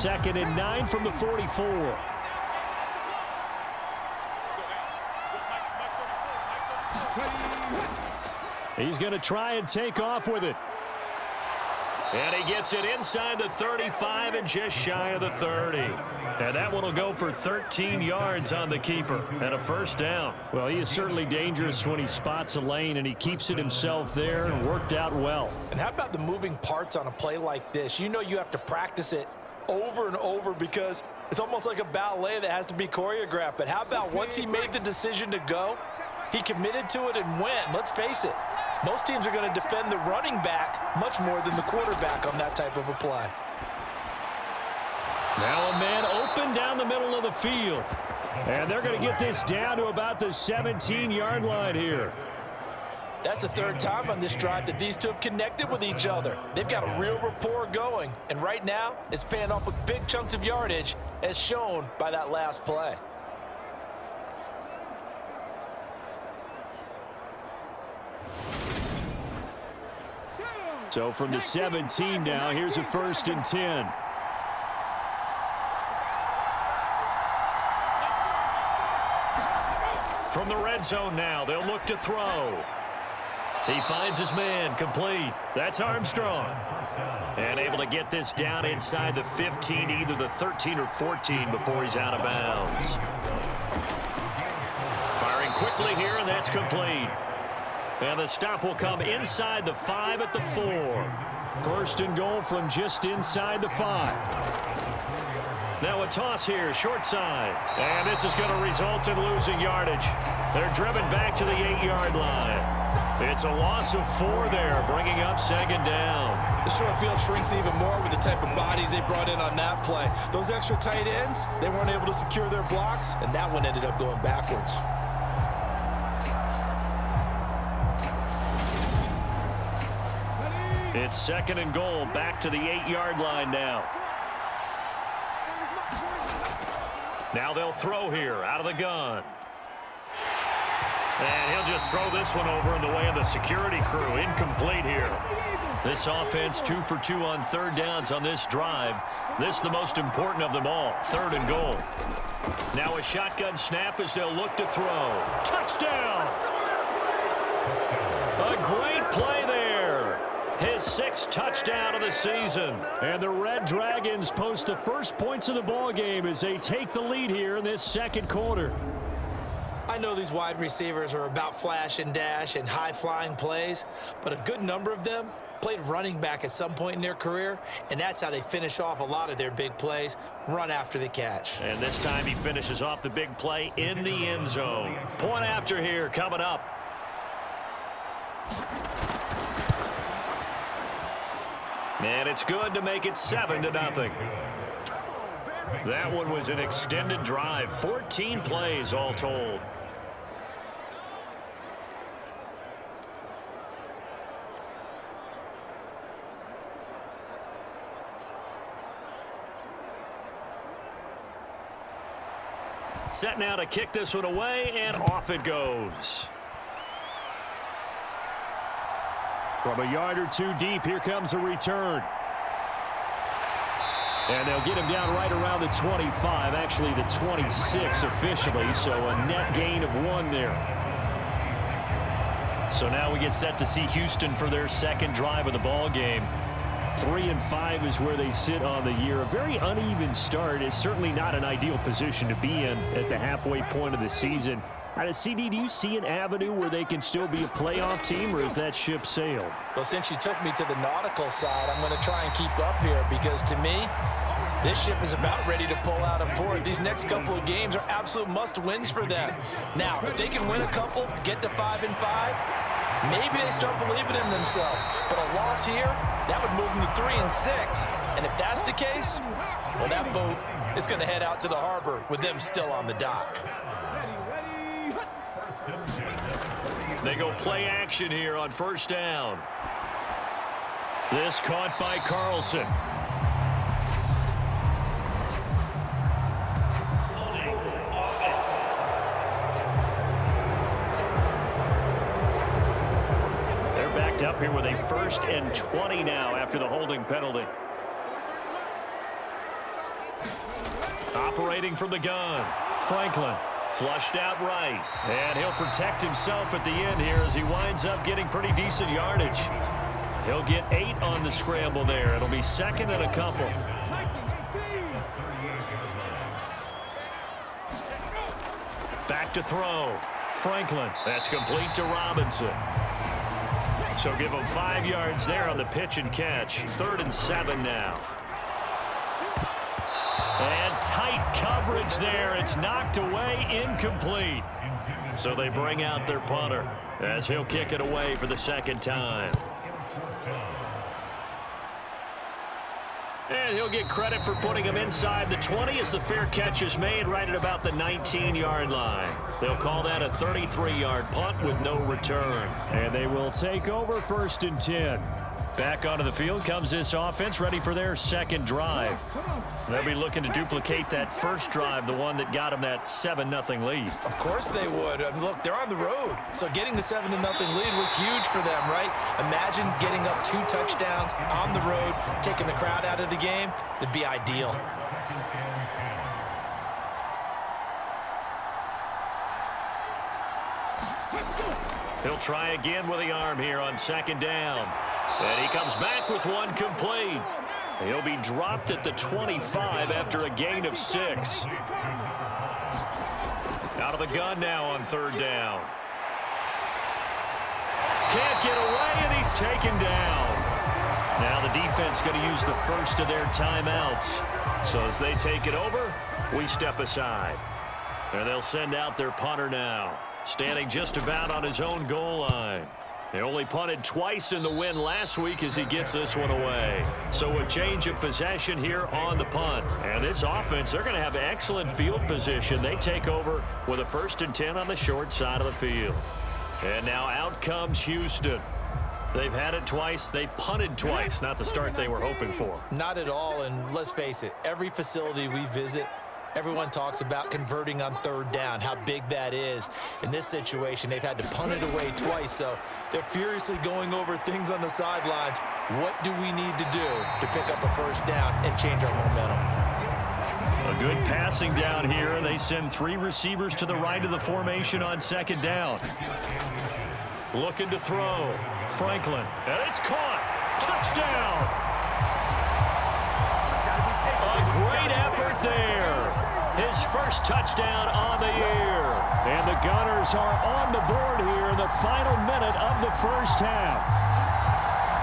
2nd and 9 from the 44. He's going to try and take off with it. And he gets it inside the 35 and just shy of the 30. And that one will go for 13 yards on the keeper and a first down. Well, he is certainly dangerous when he spots a lane, and he keeps it himself there and worked out well. And how about the moving parts on a play like this? You know you have to practice it over and over because it's almost like a ballet that has to be choreographed. But how about once he made the decision to go, he committed to it and went. Let's face it, most teams are going to defend the running back much more than the quarterback on that type of a play. Now a man open down the middle of the field. And they're going to get this down to about the 17-yard line here. That's the third time on this drive that these two have connected with each other. They've got a real rapport going. And right now, it's paying off with big chunks of yardage, as shown by that last play. So from the 17 now, here's a 1st and 10. From the red zone now, they'll look to throw. He finds his man, complete. That's Armstrong. And able to get this down inside the 15, either the 13 or 14 before he's out of bounds. Firing quickly here, and that's complete. And the stop will come inside the 5 at the 4. 1st and goal from just inside the 5. Now a toss here, short side. And this is going to result in losing yardage. They're driven back to the 8-yard line. It's a loss of 4 there, bringing up 2nd down. The short field shrinks even more with the type of bodies they brought in on that play. Those extra tight ends, they weren't able to secure their blocks, and that one ended up going backwards. It's 2nd and goal, back to the 8-yard line now. Now they'll throw here, out of the gun. And he'll just throw this one over in the way of the security crew. Incomplete here. This offense 2 for 2 on 3rd downs on this drive. This is the most important of them all, 3rd and goal. Now a shotgun snap as they'll look to throw. Touchdown! A great play there. His 6th touchdown of the season. And the Red Dragons post the first points of the ball game as they take the lead here in this 2nd quarter. I know these wide receivers are about flash and dash and high-flying plays, but a good number of them played running back at some point in their career, and that's how they finish off a lot of their big plays, run after the catch. And this time he finishes off the big play in the end zone. Point after here coming up. And it's good to make it 7-0. That one was an extended drive, 14 plays all told. Set now to kick this one away, and off it goes. From a yard or 2 deep, here comes a return. And they'll get him down right around the 25, actually the 26 officially, so a net gain of 1 there. So now we get set to see Houston for their 2nd drive of the ball game. 3-5 is where they sit on the year. A very uneven start. Is certainly not an ideal position to be in at the halfway point of the season. CD, do you see an avenue where they can still be a playoff team, or is that ship sailed? Well, since you took me to the nautical side, I'm going to try and keep up here because, to me, this ship is about ready to pull out of port. These next couple of games are absolute must-wins for them. Now, if they can win a couple, get to 5-5, maybe they start believing in themselves. But a loss here, that would move them to 3-6. And if that's the case, well, that boat is going to head out to the harbor with them still on the dock. They go play action here on 1st down. This caught by Carlson. They're backed up here with a 1st and 20 now after the holding penalty. Operating from the gun, Franklin. Flushed out right. And he'll protect himself at the end here as he winds up getting pretty decent yardage. He'll get 8 on the scramble there. It'll be second and a couple. Back to throw. Franklin. That's complete to Robinson. So give him 5 yards there on the pitch and catch. 3rd and 7 now. And tight coverage there. It's knocked away, incomplete. So they bring out their punter as he'll kick it away for the second time. And he'll get credit for putting him inside the 20 as the fair catch is made right at about the 19-yard line. They'll call that a 33-yard punt with no return. And they will take over 1st and 10. Back onto the field comes this offense, ready for their second drive. They'll be looking to duplicate that first drive, the one that got them that 7-0 lead. Of course they would. Look, they're on the road, so getting the 7-0 lead was huge for them, right? Imagine getting up 2 touchdowns on the road, taking the crowd out of the game. It'd be ideal. He'll try again with the arm here on 2nd down. And he comes back with one complete. He'll be dropped at the 25 after a gain of 6. Out of the gun now on 3rd down. Can't get away, and he's taken down. Now the defense going to use the first of their timeouts. So as they take it over, we step aside. And they'll send out their punter now, standing just about on his own goal line. He only punted twice in the win last week as he gets this one away. So a change of possession here on the punt. And this offense, they're going to have excellent field position. They take over with a 1st and 10 on the short side of the field. And now out comes Houston. They've had it twice. They've punted twice. Not the start they were hoping for. Not at all, and let's face it, every facility we visit, everyone talks about converting on 3rd down, how big that is. In this situation, they've had to punt it away twice, so they're furiously going over things on the sidelines. What do we need to do to pick up a 1st down and change our momentum? A good passing down here. They send 3 receivers to the right of the formation on 2nd down. Looking to throw. Franklin, and it's caught. Touchdown! A great effort there. His first touchdown on the year. And the Gunners are on the board here in the final minute of the first half.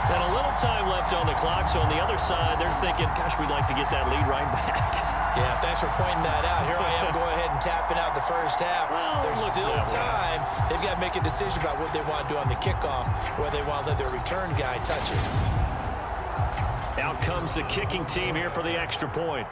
And a little time left on the clock, so on the other side, they're thinking, gosh, we'd like to get that lead right back. Yeah, thanks for pointing that out. Here I am going ahead and tapping out the first half. Well, there's still time. They've got to make a decision about what they want to do on the kickoff, whether they want to let their return guy touch it. Out comes the kicking team here for the extra point.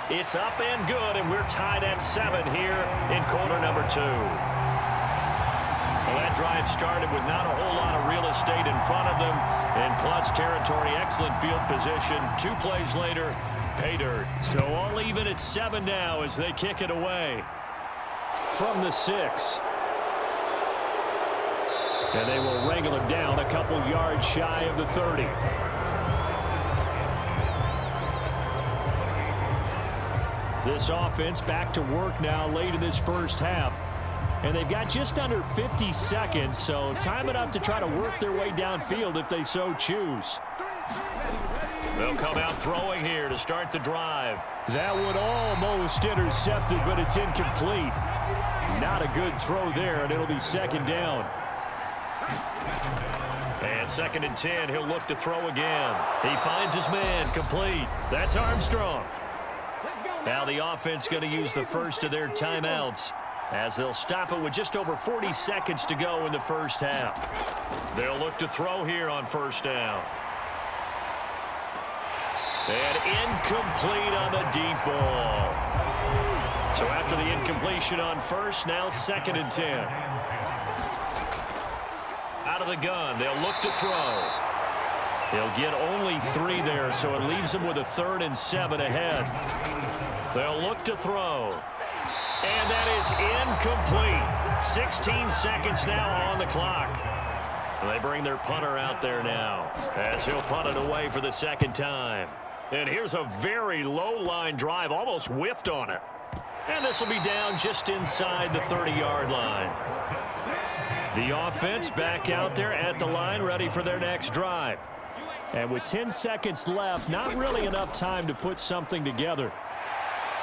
It's up and good, and we're tied at 7 here in quarter number 2. Well, that drive started with not a whole lot of real estate in front of them, and plus territory, excellent field position. 2 plays later, pay dirt. So all even at 7 now as they kick it away from the 6. And they will wrangle him down a couple yards shy of the 30. This offense back to work now late in this first half. And they've got just under 50 seconds, so time enough to try to work their way downfield if they so choose. They'll come out throwing here to start the drive. That one almost intercepted, but it's incomplete. Not a good throw there, and it'll be 2nd down. And 2nd and 10, he'll look to throw again. He finds his man, complete. That's Armstrong. Now the offense going to use the first of their timeouts as they'll stop it with just over 40 seconds to go in the first half. They'll look to throw here on 1st down. And incomplete on the deep ball. So after the incompletion on 1st, now 2nd and 10. Out of the gun, they'll look to throw. They'll get only 3 there, so it leaves them with a 3rd and 7 ahead. They'll look to throw. And that is incomplete. 16 seconds now on the clock. They bring their punter out there now as he'll punt it away for the second time. And here's a very low line drive, almost whiffed on it. And this will be down just inside the 30-yard line. The offense back out there at the line, ready for their next drive. And with 10 seconds left, not really enough time to put something together.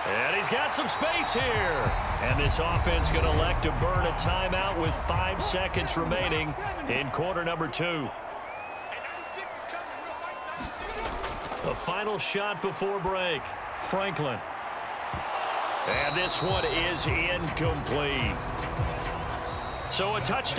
And he's got some space here. And this offense going to elect to burn a timeout with 5 seconds remaining in quarter number 2. The final shot before break. Franklin. And this one is incomplete. So a touchdown.